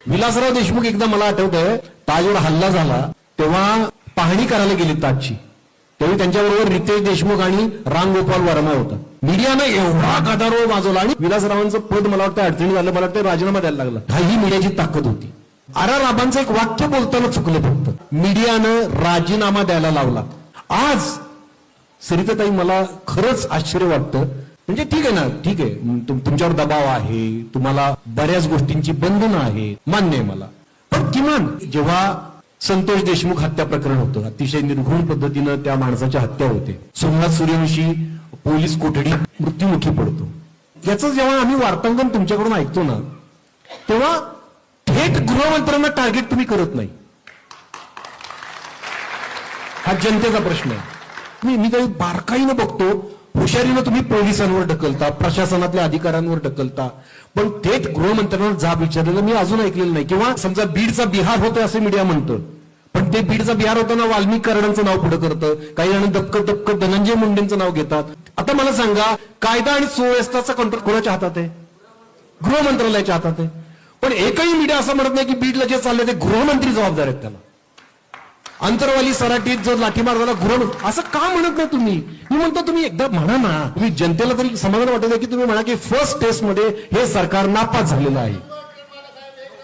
विलासराव देशमुख एकदा मला आठवतंय ताजवर हल्ला झाला तेव्हा पाहणी करायला गेली ताजची. तेव्हा त्यांच्याबरोबर रितेश देशमुख आणि रामगोपाल वर्मा होता. मीडियानं एवढा गदारोळ माजवला आणि विलासरावांचं पद मला वाटतं अडचणी झालं, मला वाटतं राजीनामा द्यायला लागला. ही मीडियाची ताकद होती. आराराबांचं एक वाक्य बोलताना चुकलं फक्त, मीडियानं राजीनामा द्यायला लावला. आज सरिताताई मला खरंच आश्चर्य वाटतं. म्हणजे ठीक आहे ना, ठीक आहे तुमच्यावर दबाव आहे, तुम्हाला बऱ्याच गोष्टींची बंधनं आहे, मान्य आहे मला. पण किमान जेव्हा संतोष देशमुख हत्या प्रकरण होतं, अतिशय निर्घृण पद्धतीनं त्या माणसाच्या हत्या होते, सोमनाथ सूर्यवंशी पोलीस कोठडीत मृत्युमुखी पडतो, याचं जेव्हा आम्ही वार्तांकन तुमच्याकडून ऐकतो ना, तेव्हा थेट गृहमंत्र्यांना टार्गेट तुम्ही करत नाही. हा जनतेचा प्रश्न आहे. मी काही बारकाईनं बघतो, हुशारीनं तुम्ही पोलिसांवर ढकलता, प्रशासनातल्या अधिकाऱ्यांवर ढकलता, पण थेट गृहमंत्र्यांना जाब विचारलेलं मी अजून ऐकलेलं नाही. किंवा समजा बीडचा बिहार होतं असं मीडिया म्हणतं, पण ते बीडचा बिहार होताना वाल्मिक कराडांचं नाव पुढे करतं, काही जण दपकत धनंजय मुंडेंचं नाव घेतात. आता मला सांगा, कायदा आणि सुव्यवस्थेचा कंट्रोल कोणाच्या हातात आहे? गृहमंत्रालयाच्या हातात आहे. पण एकही मीडिया असं म्हणत नाही की बीडला जे चाललंय ते गृहमंत्री जबाबदार आहेत त्याला. अंतरवाली सराटीत जर लाठीमार झाला गृह, असं का म्हणत नाही तुम्ही? मी म्हणतो तुम्ही एकदा म्हणा ना, तुम्ही जनतेला तरी समाधान वाटत आहे की तुम्ही म्हणा की फर्स्ट टेस्ट मध्ये हे सरकार नापास झालेलं आहे.